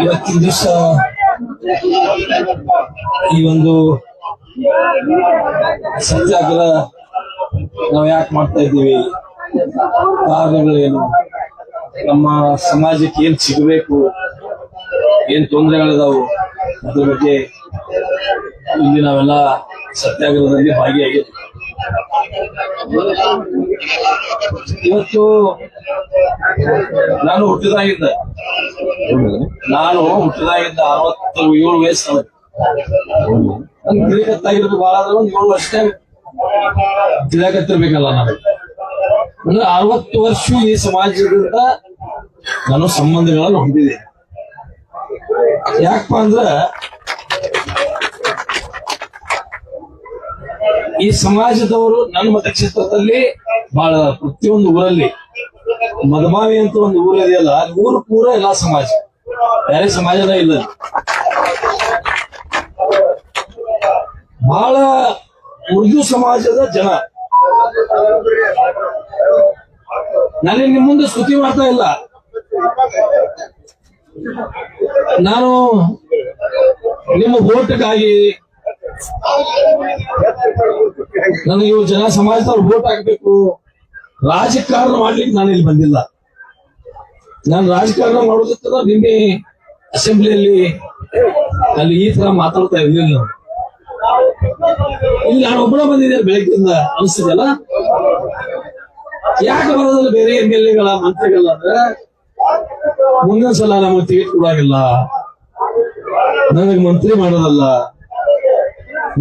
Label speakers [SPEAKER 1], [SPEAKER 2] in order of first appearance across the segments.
[SPEAKER 1] ಇವತ್ತಿನ ದಿವಸ ಈ ಒಂದು ಸತ್ಯಾಗ್ರಹ ನಾವು ಯಾಕೆ ಮಾಡ್ತಾ ಇದ್ದೀವಿ, ಕಾರಣಗಳೇನು, ನಮ್ಮ ಸಮಾಜಕ್ಕೆ ಏನ್ ಸಿಗಬೇಕು, ಏನ್ ತೊಂದರೆಗಳಿದಾವು, ಅದ್ರ ಬಗ್ಗೆ ಇಲ್ಲಿ ನಾವೆಲ್ಲ ಸತ್ಯಾಗ್ರಹದಲ್ಲಿ ಭಾಗಿಯಾಗಿದ್ದೀವಿ. ಇವತ್ತು ನಾನು ಹುಟ್ಟಿದಾಗಿದ್ದ 67 ವಯಸ್ಸು. ನನ್ ತಿಳಿಕತ್ತಾಗಿರ್ಬೇಕು, ಬಹಳ ಅಂದ್ರೆ ಒಂದು 7 ವರ್ಷ ತಿಳಿಯಕತ್ತಿರ್ಬೇಕಲ್ಲ. ನಾನು ಅಂದ್ರೆ 60 ವರ್ಷ ಈ ಸಮಾಜದಿಂದ ನಾನು ಸಂಬಂಧಗಳನ್ನು ಹೊಂದಿದೆ. ಯಾಕಪ್ಪ ಅಂದ್ರ ಈ ಸಮಾಜದವರು ನನ್ನ ಮತಕ್ಷೇತ್ರದಲ್ಲಿ ಬಹಳ, ಪ್ರತಿಯೊಂದು ಊರಲ್ಲಿ ಮದಮಾವಿ ಅಂತ ಒಂದು ಊರು ಇದೆಯಲ್ಲ, ಊರು ಪೂರ ಎಲ್ಲಾ ಸಮಾಜ, ಬೇರೆ ಸಮಾಜನ ಇಲ್ಲ. ಬಹಳ ಉರ್ದು ಸಮಾಜದ ಜನ. ನಾನು ನಿಮ್ಮ ಮುಂದೆ ಸ್ತುತಿ ಮಾಡ್ತಾ ಇಲ್ಲ, ನಾನು ನಿಮ್ಮ ವೋಟ್ಗಾಗಿ, ನನಗೆ ಇವು ಜನ ಸಮಾಜದವ್ರು ವೋಟ್ ಹಾಕ್ಬೇಕು, ರಾಜಕಾರಣ ಮಾಡ್ಲಿಕ್ಕೆ ನಾನು ಇಲ್ಲಿ ಬಂದಿಲ್ಲ. ನಾನು ರಾಜಕಾರಣ ಮಾಡೋದಕ್ಕೆ ನಿನ್ನೆ ಅಸೆಂಬ್ಲಿಯಲ್ಲಿ ಅಲ್ಲಿ ಈ ತರ ಮಾತಾಡ್ತಾ ಇರ್ಲಿಲ್ಲ. ಇಲ್ಲಿ ನಾನು ಒಬ್ಬನ ಬಂದಿದ್ದೆ ಬೆಳಗ್ಗೆಯಿಂದ, ಅನಿಸ್ತದಲ್ಲ. ಯಾಕೆ ಬರೋದಿಲ್ಲ ಬೇರೆ MLA-ಗಳ ಮಂತ್ರಿಗಳ ಅಂದ್ರೆ, ಮುಂದಿನ ಸಲ ನಮಗೆ ಟಿಕೆಟ್ ಕೊಡಾಗಿಲ್ಲ, ನನಗೆ ಮಂತ್ರಿ ಮಾಡೋದಲ್ಲ,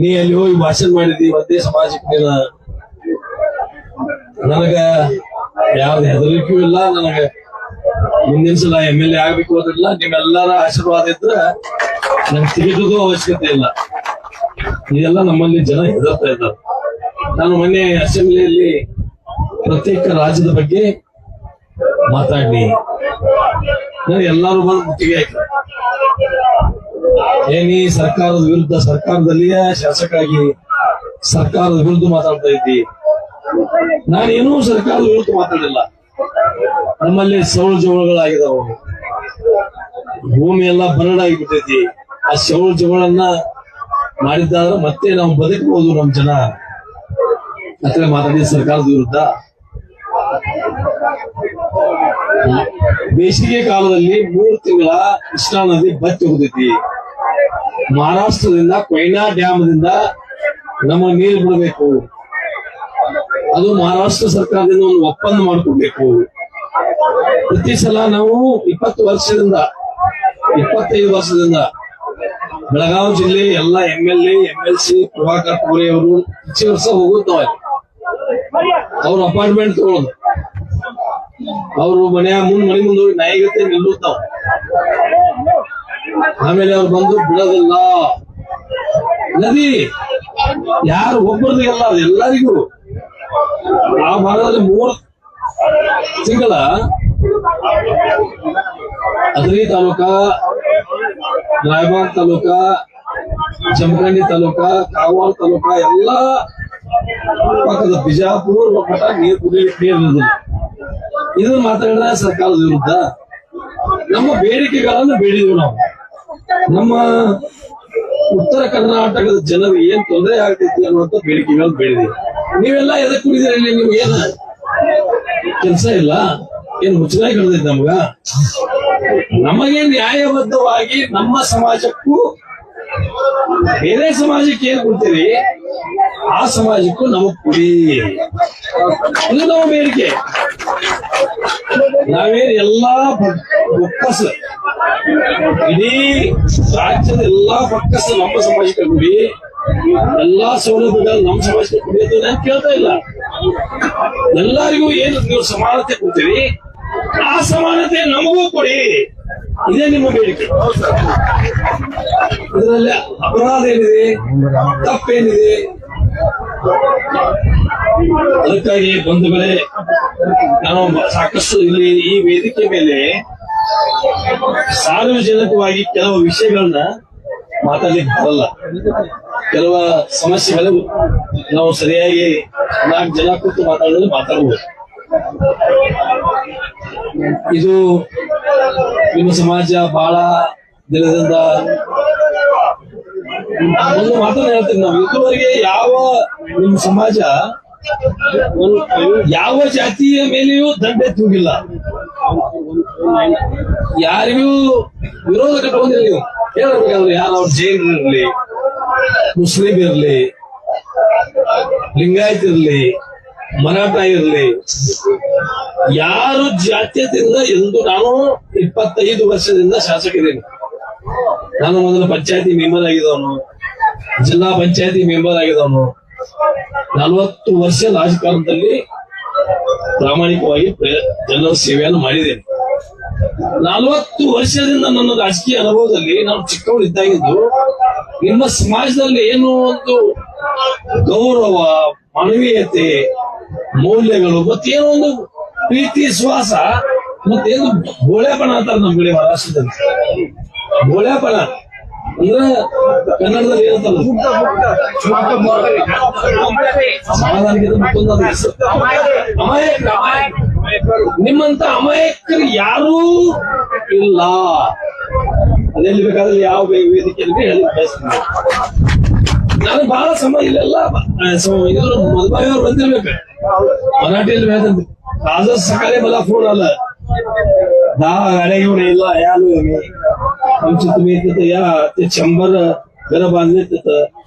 [SPEAKER 1] ನೀ ಅಲ್ಲಿ ಹೋಗಿ ಭಾಷಣ ಮಾಡಿದಿ ಒಂದೇ ಸಮಾಜಕ್ಕೆ, ನನಗ ಯಾವ್ದು ಹೆದರಿಕೆಯೂ ಇಲ್ಲ, ನನಗೆ ಮುಂದಿನ ಸಲ MLA ಆಗ್ಬೇಕು ಅನ್ನೋದಿಲ್ಲ. ನಿಮ್ಮೆಲ್ಲರ ಆಶೀರ್ವಾದ ಇದ್ರೆ ನಂಗೆ ಟಿಕೆಟದು ಅವಶ್ಯಕತೆ ಇಲ್ಲ. ಇದೆಲ್ಲ ನಮ್ಮಲ್ಲಿ ಜನ ಹೆದರ್ತಾ ಇದ್ದಾರೆ. ನಾನು ಮೊನ್ನೆ ಅಸೆಂಬ್ಲಿಯಲ್ಲಿ ಪ್ರತ್ಯೇಕ ರಾಜ್ಯದ ಬಗ್ಗೆ ಮಾತಾಡಿ, ಎಲ್ಲರೂ ಬಂದು ಮುತ್ತಿಗೆ ಆಯ್ತು. ಏನಿ ಸರ್ಕಾರದ ವಿರುದ್ಧ, ಸರ್ಕಾರದಲ್ಲಿಯೇ ಶಾಸಕಾಗಿ ಸರ್ಕಾರದ ವಿರುದ್ಧ ಮಾತಾಡ್ತಾ ಇದ್ದಿ. ನಾನೇನೂ ಸರ್ಕಾರದ ವಿರುದ್ಧ ಮಾತಾಡಿಲ್ಲ. ನಮ್ಮಲ್ಲಿ ಸೌಳು ಜವಳಗಳಾಗಿದಾವು, ಭೂಮಿ ಎಲ್ಲ ಬರಡಾಗಿಬಿಟ್ಟೈತಿ. ಆ ಸೌಳು ಜವಳನ್ನ ಮಾಡಿದ್ದಾದ್ರೆ ಮತ್ತೆ ನಾವು ಬದುಕಬಹುದು ನಮ್ ಜನ ಅಂತ ಮಾತಾಡಿದ ಸರ್ಕಾರದ ವಿರುದ್ಧ. ಬೇಸಿಗೆ ಕಾಲದಲ್ಲಿ 3 ತಿಂಗಳ ಕೃಷ್ಣಾ ನದಿ ಬತ್ತಿ ಹೋಗ್ತೈತಿ. ಮಹಾರಾಷ್ಟ್ರದಿಂದ ಕೊಯ್ನಾ ಡ್ಯಾಮ್ದಿಂದ ನಮ್ಮ ನೀರು ಬಿಡಬೇಕು. ಅದು ಮಹಾರಾಷ್ಟ್ರ ಸರ್ಕಾರದಿಂದ ಒಂದು ಒಪ್ಪಂದ ಮಾಡ್ಕೊಡ್ಬೇಕು. ಪ್ರತಿ ಸಲ ನಾವು 25 ವರ್ಷದಿಂದ ಬೆಳಗಾವಿ ಜಿಲ್ಲೆ ಎಲ್ಲ MLA, MLC ಪ್ರಭಾಕರ್ ಕೋರೆ ಅವರು ಪ್ರತಿ ವರ್ಷ ಹೋಗುದು ನಾವು. ಅವ್ರ ಅಪಾರ್ಟ್ಮೆಂಟ್ ತಗೊಳ್ಳೋದು, ಅವರು ಮನೆ ಮುಂದೆ ಹೋಗಿ ನಾಯಿಗತ್ತೆ ನಿಲ್ಲುತ್ತ ನಾವು. ಆಮೇಲೆ ಅವ್ರು ಬಂದು ಬಿಡೋದಿಲ್ಲ. ನದಿ ಯಾರು ಒಬ್ಬರದಿಲ್ಲ, ಅದು ಎಲ್ಲರಿಗೂ. ಆ ಭಾಗದಲ್ಲಿ 3 ತಿಂಗಳ ಅದರಿ ತಾಲೂಕ, ರಾಯಬಾಗ್ ತಾಲೂಕ, ಜಮಖಂಡಿ ತಾಲೂಕ, ಕಾಗವಾಡ ತಾಲೂಕ, ಎಲ್ಲಾ ಪಕ್ಕದ ಬಿಜಾಪುರ ಮಠ ನೀರು. ಇದನ್ನ ಮಾತಾಡಿದ್ರೆ ಸರ್ಕಾರದ ವಿರುದ್ಧ ನಮ್ಮ ಬೇಡಿಕೆಗಳನ್ನು ಬೇಡಿದ್ವಿ ನಾವು. ನಮ್ಮ ಉತ್ತರ ಕರ್ನಾಟಕದ ಜನರಿಗೆ ಏನ್ ತೊಂದರೆ ಆಗ್ತೈತಿ ಅನ್ನುವಂತ ಬೇಡಿಕೆಗಳನ್ನು ಬೇಡಿದ್ವಿ. ನೀವೆಲ್ಲ ಎದಕ್ ಕುಡಿದಿರಿ? ನಿಮ್ಗೆ ಏನ ಕೆಲಸ ಇಲ್ಲ? ಏನ್ ಮುಚ್ಚಲಾಗಿ ಕಳೆದೈತಿ ನಮ್ಗ? ನಮಗೆ ನ್ಯಾಯಬದ್ಧವಾಗಿ ನಮ್ಮ ಸಮಾಜಕ್ಕೂ ಬೇರೆ ಸಮಾಜಕ್ಕೆ ಏನ್ ಕೊಡ್ತೀರಿ ಆ ಸಮಾಜಕ್ಕೂ ನಮಗ್ ಕೊಡಿ. ಇದು ನಮ್ಮ ಬೇಡಿಕೆ. ನಾವೇನ್ ಎಲ್ಲಾ ಬೊಕ್ಕಸ, ಇಡೀ ರಾಜ್ಯದ ಎಲ್ಲಾ ಬೊಕ್ಕಸ ನಮ್ಮ ಸಮಾಜಕ್ಕೆ ಕೊಡಿ, ಎಲ್ಲಾ ಸೌಲಭ್ಯಗಳು ನಮ್ಮ ಸಮಾಜಕ್ಕೆ ಕೊಡಿ ಅಂತ ನಾನು ಕೇಳ್ತಾ ಇಲ್ಲ. ಎಲ್ಲರಿಗೂ ಏನು ನೀವು ಸಮಾನತೆ ಕೊಡ್ತೀರಿ, ಆ ಸಮಾನತೆ ನಮಗೂ ಕೊಡಿ. ಇದೇ ನಿಮ್ಮ ಬೇಡಿಕೆ. ಇದರಲ್ಲಿ ಅಪರಾಧ ಏನಿದೆ, ತಪ್ಪೇನಿದೆ? ಅದಕ್ಕಾಗಿ ಬಂಧುಗಳೇ, ನಾನು ಸಾಕಷ್ಟು ಇಲ್ಲಿ ಈ ವೇದಿಕೆ ಮೇಲೆ ಸಾರ್ವಜನಿಕವಾಗಿ ಕೆಲವು ವಿಷಯಗಳನ್ನ ಮಾತಾಡ್ಲಿಕ್ಕೆ ಬರಲ್ಲ. ಕೆಲವು ಸಮಸ್ಯೆಗಳು ನಾವು ಸರಿಯಾಗಿ 4 ಜನ ಕೂತು ಮಾತಾಡಬಹುದು. ಇದು ನಿಮ್ಮ ಸಮಾಜ ಬಹಳ ದಿನದಿಂದ ಒಂದು ಮಾತನ್ನ ಹೇಳ್ತೀನಿ, ನಾವು ಇದುವರೆಗೆ ಯಾವ ನಿಮ್ಮ ಸಮಾಜ ಯಾವ ಜಾತಿಯ ಮೇಲೆಯೂ ದಂಡೆ ತೂಗಿಲ್ಲ, ಯಾರಿಗೂ ವಿರೋಧ ಕಟ್ಟುವಂದಿಲ್ಲ. ನೀವು ಹೇಳ್ಬೇಕಾದ್ರೆ ಯಾರು ಅವ್ರ ಜೈನರು ಇರ್ಲಿ, ಮುಸ್ಲಿಂ ಇರ್ಲಿ, ಲಿಂಗಾಯತ್ ಇರ್ಲಿ, ಮರಾಠ ಇರ್ಲಿ, ಯಾರು ಜಾತ್ಯದಿಂದ ಎಂದು ನಾನು 25 ವರ್ಷದಿಂದ ಶಾಸಕರಿದ್ದೀನಿ. ನಾನು ಮೊದಲು ಪಂಚಾಯತಿ ಮೆಂಬರ್ ಆಗಿದವನು, ಜಿಲ್ಲಾ ಪಂಚಾಯತಿ ಮೆಂಬರ್ ಆಗಿದವನು, 40 ವರ್ಷ ರಾಜಕಾರಣದಲ್ಲಿ ಪ್ರಾಮಾಣಿಕವಾಗಿ ಜನರ ಸೇವೆಯನ್ನು ಮಾಡಿದ್ದೇನೆ. 40 ವರ್ಷದಿಂದ ನನ್ನ ರಾಜಕೀಯ ಅನುಭವದಲ್ಲಿ ನಾನು ಚಿಕ್ಕವಳಿದ್ದಾಗಿದ್ದು ನಿಮ್ಮ ಸಮಾಜದಲ್ಲಿ ಏನು ಒಂದು ಗೌರವ, ಮಾನವೀಯತೆ, ಮೌಲ್ಯಗಳು ಮತ್ತೇನೋ ಒಂದು ಪ್ರೀತಿ, ವಿಶ್ವಾಸ ಮತ್ತೇನು ಬೋಳೆಪಣ ಅಂತಾರೆ ನಮ್ಮ ಕಡೆ ಮಹಾರಾಷ್ಟ್ರದಲ್ಲಿ. ಬೋಳೆಪಣ ಅಂದ್ರೆ ಕನ್ನಡದಲ್ಲಿ ಏನಂತಲ್ಲ, ಸಮಾಧಾನಕ್ಕಿಂತ ಮತ್ತೊಂದು ಹೆಸರು ಅಮಾಯಕರು. ನಿಮ್ಮಂತ ಅಮಾಯಕರು ಯಾರೂ ಇಲ್ಲ. ಅದೆಲ್ಲಿ ಬೇಕಾದ್ರೆ ಯಾವ ವೇದಿಕೆಯಲ್ಲಿ ಹೇಳಿ ಬಯಸ್ತೀನಿ. ನಾನು ಬಹಳ ಸಮಯ ಇಲ್ಲೆಲ್ಲ ಇದ್ರು ಮಧುಬಾಯಿ ಅವ್ರು ಬಂದಿರ್ಬೇಕು, ಮರಾಠಿಯಲ್ಲಿ ಹೇಳ್ತಂತೆ राजा सकाळी मला फोन आला, 10 गाड्या घेऊन यायला आलो मी, आमची तुम्ही तिथं या, ते 100 घर बांधले तिथं,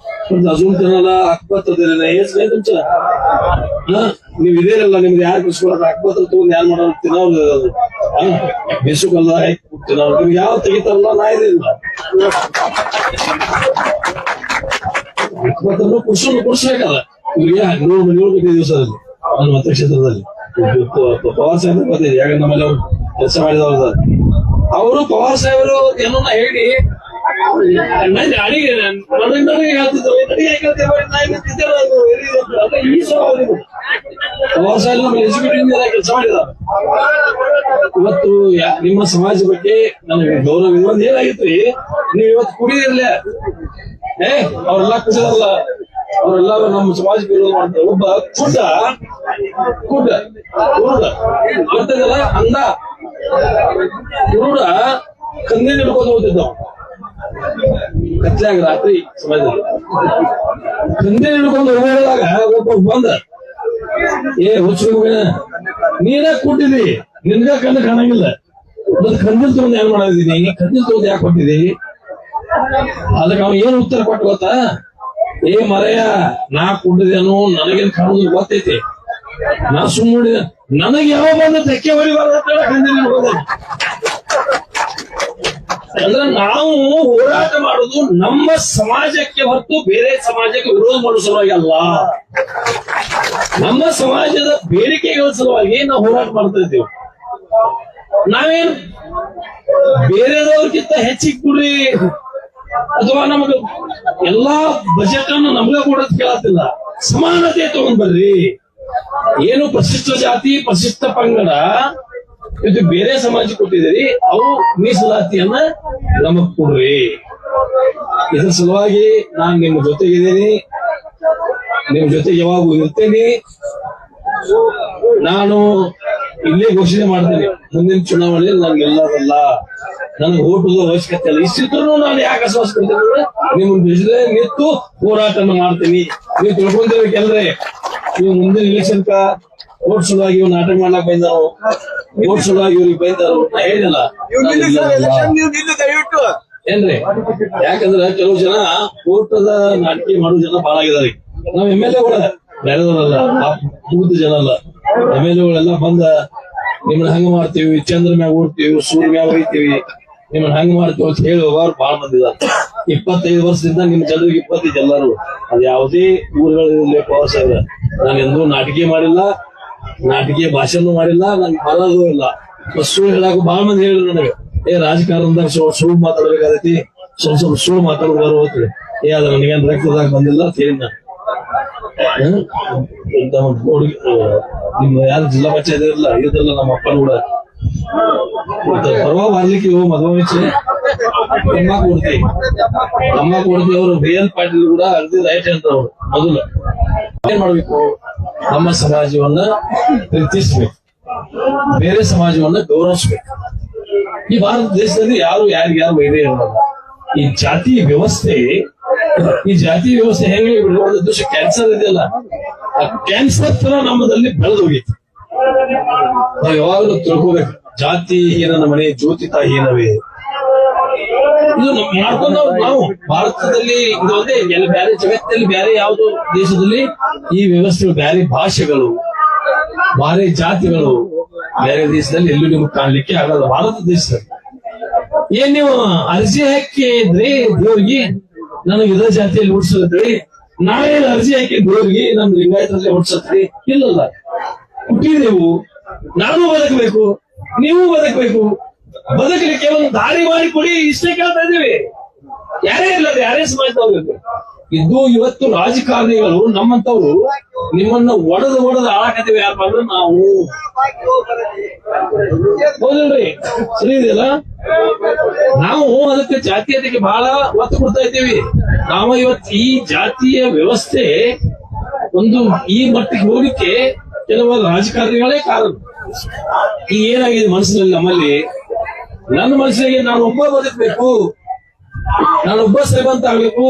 [SPEAKER 1] पण अजून त्यांना हक्कपत्र दिले नाही. हेच नाही तुमचं ನೀವು ಇದೇರಲ್ಲ, ನಿಮ್ದು ಯಾರು ಬಿಸ್ಕೊಳಕ್ ಹಕ್ಪತ್ರ ತಗೊಂಡು ಯಾರು ಮಾಡೋದು ತಿನ್ನೋದು ಬೇಸುಕಲ್ಲ ತಿನ್ನೋದು, ನಿಮ್ಗೆ ಯಾವ ತೆಗಿತಾರಲ್ಲ ನಾ ಇದಿಲ್ಲ ಹಕ್ಪತ್ರನು ಕುರ್ಸ್ಬೇಕಲ್ಲ. ಇವ್ರಿಗೆ 100 ಮನೆಗಳು ಬೇಕಿದೆ ದಿವಸದಲ್ಲಿ ನನ್ನ ಮತಕ್ಷೇತ್ರದಲ್ಲಿ. ಪವಾರ್ ಸಾಹೇಬ್ ಬಂದಿದೆ, ಯಾಕಂದ್ರೆ ನಮ್ಮಲ್ಲಿ ಅವ್ರು ಕೆಲಸ ಮಾಡಿದವ್ರ ಅವರು ಪವಾರ್ ಸಾಹೇಬರು ಏನೋ ಹೇಳಿ ಅಡಿಗೆ ನನಗೆ ಹೇಳ್ತಿದ್ರು, ಈ ಸವಾಲು ಪವಾರ್ ಸಾಹೇಬ್ ನಮ್ಮ ಎಕ್ಸಿಕ್ಯೂಟಿವ್ ಕೆಲಸ ಮಾಡಿದ. ಇವತ್ತು ನಿಮ್ಮ ಸಮಾಜ ಬಗ್ಗೆ ನನಗೆ ಗೌರವ ಇನ್ನೊಂದು ಏನಾಗಿತ್ತು, ನೀವು ಇವತ್ತು ಕುಡಿದಿರ್ಲ ಅವರೆಲ್ಲ ಕುಡಿದಲ್ಲ, ಅವರೆಲ್ಲ ನಮ್ಮ ಸಮಾಜಕ್ಕೆ ವಿರೋಧ ಮಾಡ್ತಾರೆ. ಒಬ್ಬ ಕುರುಡ ಬರ್ತದಲ್ಲ ಅಂದ ಕುರುಡ ಕಂದಿ ಹಿಡ್ಕೊಂಡು ಹೋಗ್ತಿದ್ದವ ಕತ್ಲಾಗ ರಾತ್ರಿ ಸಮಯದಲ್ಲಿ. ಕಂದಿ ಹಿಡ್ಕೊಂಡು ಹೋದಾಗ ಒಬ್ಬ ಬಂದ, ಹುಚ್ಚು ನೀನ ಕೊಟ್ಟಿದಿ, ನಿನ್ಗ ಕಣ್ಣು ಕಾಣಂಗಿಲ್ಲ, ಮತ್ ಕಂದಿಲ್ ತಗೊಂಡ್ ಏನ್ ಮಾಡಿದೀನಿ, ಕಂದಿಲ್ ತಗೊಂಡ್ ಯಾಕೆ ಕೊಟ್ಟಿದಿ? ಅದಕ್ಕೆ ಅವ ಏನ್ ಉತ್ತರ ಕೊಟ್ಟು ಗೊತ್ತಾ, ಮರಯ್ಯ ನಾ ಕುಡಿದೇನು ನನಗೇನ್ ಕಾಣುದು ಗೊತ್ತೈತಿ, ನಾ ಸುಮ್ಮನೆ ನನಗೆ ಯಾವ ಬಂದ ತೆಕ್ಕೆ ಹೊಡಿಬಾರ್ದ ಹೋದ. ಅಂದ್ರೆ ನಾವು ಹೋರಾಟ ಮಾಡುದು ನಮ್ಮ ಸಮಾಜಕ್ಕೆ ಹೊರತು ಬೇರೆ ಸಮಾಜಕ್ಕೆ ವಿರೋಧ ಮಾಡುವ ಸಲುವಾಗಿ ಅಲ್ಲ, ನಮ್ಮ ಸಮಾಜದ ಬೇಡಿಕೆಗಳ ಸಲುವಾಗಿ ನಾವು ಹೋರಾಟ ಮಾಡ್ತಾ ಇದ್ದೀವಿ. ನಾವೇನು ಬೇರೆದವ್ರಿಗಿಂತ ಹೆಚ್ಚಿಗೆ ಕೊಡ್ರಿ ಅಥವಾ ನಮಗ ಎಲ್ಲಾ ಬಜೆಟ್ ಅನ್ನು ನಮ್ಗ ಕೊಡೋದ್ ಕೇಳತ್ತಿಲ್ಲ, ಸಮಾನತೆ ತಗೊಂಡ್ ಬರ್ರಿ. ಏನು ಪರಿಶಿಷ್ಟ ಜಾತಿ, ಪರಿಶಿಷ್ಟ ಪಂಗಡ ಇದು ಬೇರೆ ಸಮಾಜಕ್ಕೆ ಕೊಟ್ಟಿದ್ದೀರಿ, ಅವು ಮೀಸಲಾತಿಯನ್ನ ನಮಗ್ ಕೊಡ್ರಿ. ಇದ್ರ ಸಲುವಾಗಿ ನಾನ್ ನಿಮ್ಮ ಜೊತೆಗಿದ್ದೀನಿ, ನಿಮ್ ಜೊತೆಗೆ ಯಾವಾಗೂ ಇರ್ತೇನೆ. ನಾನು ಇಲ್ಲೇ ಘೋಷಣೆ ಮಾಡ್ತೇನೆ, ಮುಂದಿನ ಚುನಾವಣೆಯಲ್ಲಿ ನನ್ಗೆ ಎಲ್ಲದಲ್ಲ, ನನಗೆ ಓಟದ ಅವಶ್ಯಕತೆ ಇಲ್ಲ. ಇಷ್ಟಿದ್ರು ನಾನು ಯಾಕೆ ಆಶ್ವಾಸ ಕೊಡ್ತೇನೆ, ನಿಮ್ಮ ಜೊತೆ ನಿಂತು ಹೋರಾಟನ ಮಾಡ್ತೀನಿ. ನೀವು ತಿಳ್ಕೊಂಡಿರ್ಬೇಕಲ್ರಿ, ನೀವು ಮುಂದಿನ ಇಲೆಕ್ಷನ್ ಓಟ್ ಸಲುವಾಗಿ ಇವ್ ನಾಟಕ ಮಾಡ್ಲಾಕ್ ಬೈದಾರು, ಓಟ್ ಸಲುವಾಗಿ ಇವ್ರಿಗೆ ಬೈದಾರು. ನಾ ಹೇಳಿಲ್ಲ ಏನ್ರಿ, ಯಾಕಂದ್ರೆ ಕೆಲವು ಜನ ಓಟದ ನಾಟಕ ಮಾಡೋ ಜನ ಬಹಳ ಆಗಿದಾರೆ. ನಾವ್ MLA ಗಳ ಬೇರೆದವರಲ್ಲ, ಕೂತ ಜನ ಅಲ್ಲ, MLA ಗಳೆಲ್ಲ ಬಂದ ನಿಮ್ಮನ್ನ ಹಂಗ ಮಾಡ್ತೀವಿ, ಚಂದ್ರ ಮ್ಯಾಗ ಓಡ್ತೀವಿ, ಸೂರ್ಯ ಮ್ಯಾಗ ಹೊಯ್ತೀವಿ, ನಿಮ್ಮನ್ನ ಹಂಗ ಮಾಡ್ತೀವಿ ಅಂತ ಹೇಳುವವರು ಬಹಳ ಮಂದಿ ಇದಾರೆ. 25 ವರ್ಷದಿಂದ ನಿಮ್ ಜನರಿಗೆ 25 ಎಲ್ಲರೂ, ಅದು ಯಾವುದೇ ಊರುಗಳಿರಲಿ ಪವರ್ ಸಾಹೇಬ್ರ, ನಾನು ಎಂದೂ ನಾಟಕ ಮಾಡಿಲ್ಲ, ನಾಟಕೀಯ ಭಾಷೆನೂ ಮಾಡಿಲ್ಲ, ನನ್ಗೆ ಬರೋದು ಇಲ್ಲ. ಸುಳ್ಳು ಹೇಳಾಕ ಬಹಳ ಮಂದಿ ಹೇಳಿದ್ರು ನನಗೆ, ರಾಜಕಾರಣದಾಗ ಸುಳ್ಳು ಮಾತಾಡ್ಬೇಕಾದೈತಿ, ಸ್ವಲ್ಪ ಸುಳ್ಳು ಮಾತಾಡೋದು ಬರೋತ್ರಿ. ಅದ ನನಗೇನ್ ರಕ್ತದಾಗ ಬಂದಿಲ್ಲ ಅಂತ ಹೇಳಿ ನಿಮ್ಮ ಯಾರು ಜಿಲ್ಲಾ ಪಂಚಾಯತ್ ಇರಲ್ಲ ಇದ್ರಲ್ಲ, ನಮ್ಮ ಅಪ್ಪನ ಕೂಡ ಪರ್ವ ಬರ್ಲಿಕ್ಕೆ ಮದುವೆ ಅಮ್ಮ ಕೊಡ್ತೀವಿ. ಅವರು BL ಪಾಟೀಲ್ ಕೂಡ ಅರ್ಧಿ ರೈಟ್ ಅಂತ ಅವ್ರು ಮೊದಲು ಏನ್ ಮಾಡ್ಬೇಕು, ನಮ್ಮ ಸಮಾಜವನ್ನ ಪ್ರೀತಿಸ್ಬೇಕು, ಬೇರೆ ಸಮಾಜವನ್ನ ಗೌರವಿಸ್ಬೇಕು. ಈ ಭಾರತ ದೇಶದಲ್ಲಿ ಯಾರು ಯಾರಿಗ್ಯಾರು ವೈದ್ಯ ಇರೋಲ್ಲ. ಈ ಜಾತಿ ವ್ಯವಸ್ಥೆ ಹೆಂಗೆ ಒಂದು ದೇಶ ಕ್ಯಾನ್ಸರ್ ಇದೆಯಲ್ಲ, ಆ ಕ್ಯಾನ್ಸರ್ ತರ ನಮ್ಮದಲ್ಲಿ ಬೆಳೆದು ಹೋಗಿತ್ತು. ನಾವು ಯಾವಾಗಲೂ ತಿಳ್ಕೋಬೇಕು, ಜಾತಿ ಹೀನನ ಮನೆ ಜ್ಯೋತಿತ ಹೀನವೇ. ಇದು ಮಾಡ್ಕೊಂಡು ನಾವು ಭಾರತದಲ್ಲಿ ಇದು ಒಂದೇ, ಎಲ್ಲ ಬೇರೆ ಜಗತ್ತಲ್ಲಿ ಬೇರೆ ಯಾವ್ದು ದೇಶದಲ್ಲಿ ಈ ವ್ಯವಸ್ಥೆಗಳು, ಬೇರೆ ಭಾಷೆಗಳು, ಬೇರೆ ಜಾತಿಗಳು ಬೇರೆ ದೇಶದಲ್ಲಿ ಎಲ್ಲೂ ನಿಮ್ಗೆ ಕಾಣ್ಲಿಕ್ಕೆ ಆಗಲ್ಲ. ಭಾರತ ದೇಶದಲ್ಲಿ ಏನ್ ನೀವು ಅರ್ಜಿ ಹಾಕಿದ್ರಿ ದೇವ್ರಿಗೆ ನನಗೆ ಇದ ಜಾತಿಯಲ್ಲಿ ಹುಡ್ಸದ್ರಿ, ನಾವೇ ಅರ್ಜಿ ಹಾಕಿ ದೇವ್ರಿಗೆ ನಮ್ ಲಿಂಗಾಯತರಲ್ಲಿ ಹುಡ್ಸತ್ರಿ? ಇಲ್ಲಲ್ಲ, ಹುಟ್ಟಿದೆವು, ನಾನು ಬದುಕಬೇಕು, ನೀವು ಬದುಕಬೇಕು, ಬದುಕಲಿಕ್ಕೆ ಒಂದು ದಾರಿ ಮಾಡಿ ಕೊಡಿ, ಇಷ್ಟೇ ಕೇಳ್ತಾ ಇದ್ದೀವಿ. ಯಾರೇ ಇಲ್ಲದೆ ಯಾರೇ ಸಮಾಜದವ್ರು ಇದು ಇವತ್ತು ರಾಜಕಾರಣಿಗಳು ನಮ್ಮಂತವ್ರು ನಿಮ್ಮನ್ನ ಒಡೆದು ಆಳಕತ್ತೀವಿ. ಯಾರಪ್ಪ ಅಂದ್ರೆ ನಾವು, ಹೌದಿಲ್ರಿ? ಸರಿ ಇದೆಯಲ್ಲ, ನಾವು ಅದಕ್ಕೆ ಜಾತೀಯತೆಗೆ ಬಹಳ ಒತ್ತು ಕೊಡ್ತಾ ಇದ್ದೀವಿ. ನಾವು ಇವತ್ತು ಈ ಜಾತಿಯ ವ್ಯವಸ್ಥೆ ಒಂದು ಈ ಮಟ್ಟಿಗೆ ಹೋಗ್ಲಿಕ್ಕೆ ಕೆಲವು ರಾಜಕಾರಣಿಗಳೇ ಕಾರಣ. ಈಗ ಏನಾಗಿದೆ ಮನಸ್ಸಿನಲ್ಲಿ ನಮ್ಮಲ್ಲಿ, ನನ್ನ ಮನಸ್ಸಿಗೆ ನಾನು ಒಬ್ಬ ಬದುಕಬೇಕು, ನಾನೊಬ್ಬ ಶ್ರೀಮಂತ ಆಗ್ಬೇಕು,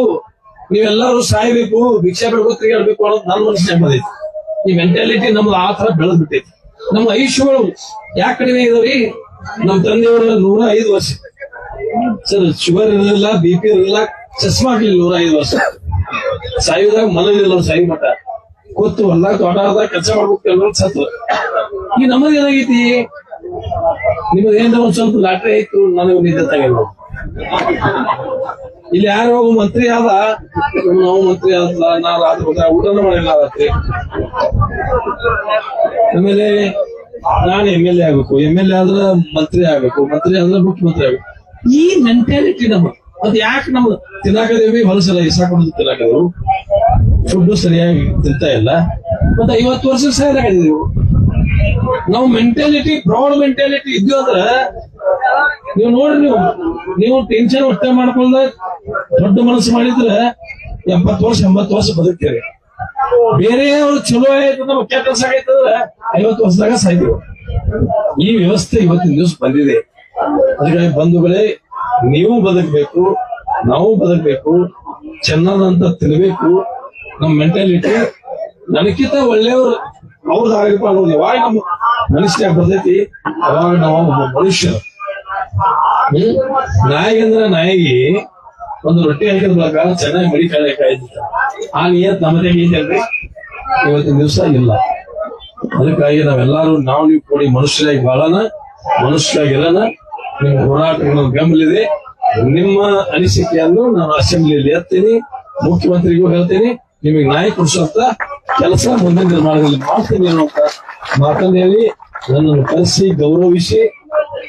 [SPEAKER 1] ನೀವೆಲ್ಲರೂ ಸಾಯ್ಬೇಕು, ಭಿಕ್ಷೆ ಬೇಡ್ಬೇಕು, ತಿರುಗಾಡ್ಬೇಕು ಅನ್ನೋದು ನನ್ನ ಮನಸ್ಸಿನ ಬಂದೈತಿ. ಈ ಮೆಂಟಾಲಿಟಿ ನಮ್ದು ಆ ತರ ಬೆಳೆದ್ ಬಿಟ್ಟೈತಿ. ನಮ್ಮ ಆಯುಷ್ಯಗಳು ಯಾಕೆ ಕಡಿಮೆ ಇದಾವ್ರಿ? ನಮ್ ತಂದೆಯವರ 105 ವರ್ಷ ಸರ್, ಶುಗರ್ ಇರಲಿಲ್ಲ, BP ಇರಲಿಲ್ಲ, ಚಸ್ಮಾ ಹಾಕ್ಲಿಲ್ಲ, 105 ವರ್ಷ. ಸಾಯುವಾಗ ಮನವಿಲ್ಲ, ಸಾಯಿ ಮಠ ಕೂತು ಹೊಲ್ದಾಗ ತೋಟದಾಗ ಕೆಲಸ ಮಾಡ್ಬೇಕು, ಕೆಲವರು ಸತ್ತು. ಈ ನಮ್ಮದು ಏನಾಗೈತಿ? ನಿಮ್ಮದು ಏನ್ ಒಂದ್ ಸ್ವಲ್ಪ ಲಾಟ್ರಿ ಆಯ್ತು, ನನಗೆ ನಿದ್ದೆ ತಗೊಂಡು ಇಲ್ಲಿ ಯಾರೋ ಮಂತ್ರಿ ಆದ, ನಾವು ಮಂತ್ರಿ ಆದ, ನಾ ರಾತ್ರಿ ಊಟನ ಮಾಡಿಲ್ಲ ರಾತ್ರಿ. ಆಮೇಲೆ ನಾನು MLA ಆಗ್ಬೇಕು, MLA ಆದ್ರೆ ಮಂತ್ರಿ ಆಗ್ಬೇಕು, ಮಂತ್ರಿ ಆದ್ರೆ ಮುಖ್ಯಮಂತ್ರಿ ಆಗ್ಬೇಕು. ಈ ಮೆಂಟಾಲಿಟಿ ನಮ್ಮ ಅದ್ ಯಾಕೆ ನಮ್ದು ತಿನ್ನಾಕದೇವಿ ಹೊಲಸಲ್ಲ, ಇಸಾಕೊಂಡು ತಿನ್ನಾಕದೇವು, ಫುಡ್ ಸರಿಯಾಗಿ ತಿಂತಾ ಇಲ್ಲ, ಮತ್ತೆ 50 ವರ್ಷ ಸಾಯಲಾಗಿದ್ದೀವಿ. ನಾವು ಮೆಂಟಾಲಿಟಿ, ಬ್ರಾಡ್ ಮೆಂಟಾಲಿಟಿ ಇದ್ವಿ ಅಂದ್ರೆ ನೀವು ನೋಡ್ರಿ, ನೀವು ಟೆನ್ಷನ್ ಹೊಟ್ಟೆ ಮಾಡ್ಕೊಂಡ ದೊಡ್ಡ ಮನಸ್ಸು ಮಾಡಿದ್ರೆ 70 ವರ್ಷ 80 ವರ್ಷ ಬದುಕ್ತೀರಿ. ಬೇರೆಯವ್ರು ಚಲೋ ಆಯ್ತು, ನಮ್ಮ ಕೆಟ್ಟ ಕೆಲಸ ಆಗೈತಂದ್ರೆ 50 ವರ್ಷದಾಗ ಸಾಯ್ತೀವಿ. ಈ ವ್ಯವಸ್ಥೆ ಇವತ್ತಿನ ದಿವಸ ಬಂದಿದೆ. ಅದಕ್ಕಾಗಿ ಬಂಧುಗಳೇ, ನೀವು ಬದುಕಬೇಕು, ನಾವು ಬದುಕಬೇಕು, ಚೆನ್ನಾದಂತ ತಿನ್ಬೇಕು. ನಮ್ಮ ಮೆಂಟಾಲಿಟಿ ನನಗಿಂತ ಒಳ್ಳೆಯವ್ರು ಅವ್ರದ್ದು ಆಗಬೇಕು ಅನ್ನೋದು ಯಾವಾಗ ನಮ್ಮ ಮನುಷ್ಯ ಬರ್ತೈತಿ, ಅವಾಗ ನಾವು ಮನುಷ್ಯರು. ನಾಯಿಗೆ ಅಂದ್ರೆ ನಾಯಿಗೆ ಒಂದು ರೊಟ್ಟಿ ಹಾಕಿದ ಮೂಲಕ ಚೆನ್ನಾಗಿ ಮಡಿ ಕಾಯ್ದಿತ್ತ. ಆ ನಿಯತ್ ನಮ್ಮದೇ ಇದೆಯಲ್ರಿ, ಇವತ್ತಿನ ದಿವಸ ಇಲ್ಲ. ಅದಕ್ಕಾಗಿ ನಾವೆಲ್ಲರೂ ನೀವು ಕೂಡಿ ಮನುಷ್ಯರಾಗಿ ಬಾಳೋಣ, ಮನುಷ್ಯರಾಗಿರೋಣ. ನಿಮ್ಮ ಹೋರಾಟಗಳ ಬೆಂಬಲಿದೆ. ನಿಮ್ಮ ಅನಿಸಿಕೆಯನ್ನು ನಾನು ಅಸೆಂಬ್ಲಿಯಲ್ಲಿ ಎತ್ತೀನಿ, ಮುಖ್ಯಮಂತ್ರಿಗೂ ಹೇಳ್ತೀನಿ. ನಿಮಗೆ ನ್ಯಾಯ ಕೊಡಿಸುವಂತ ಕೆಲಸ ಮುಂದಿನ ನಿರ್ಮಾಣದಲ್ಲಿ ಮಾಡ್ತೀನಿ ಅನ್ನುವಂತ ಮಾತನ್ನು ಹೇಳಿ, ನನ್ನನ್ನು ಕರೆಸಿ ಗೌರವಿಸಿ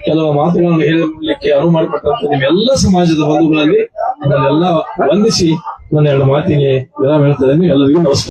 [SPEAKER 1] ಕೆಲವು ಮಾತುಗಳನ್ನು ಹೇಳಲಿಕ್ಕೆ ಅನುವು ಮಾಡಿಕೊಟ್ಟಂತ ನಿಮ್ಮೆಲ್ಲ ಸಮಾಜದ ಬಂಧುಗಳಲ್ಲಿ ನನ್ನೆಲ್ಲ ವಂದಿಸಿ ನನ್ನ 2 ಮಾತಿಗೆ ವಿರಾಮ ಹೇಳ್ತಾ ಇದ್ದೀನಿ. ಎಲ್ಲರಿಗೂ ನಮಸ್ಕಾರ.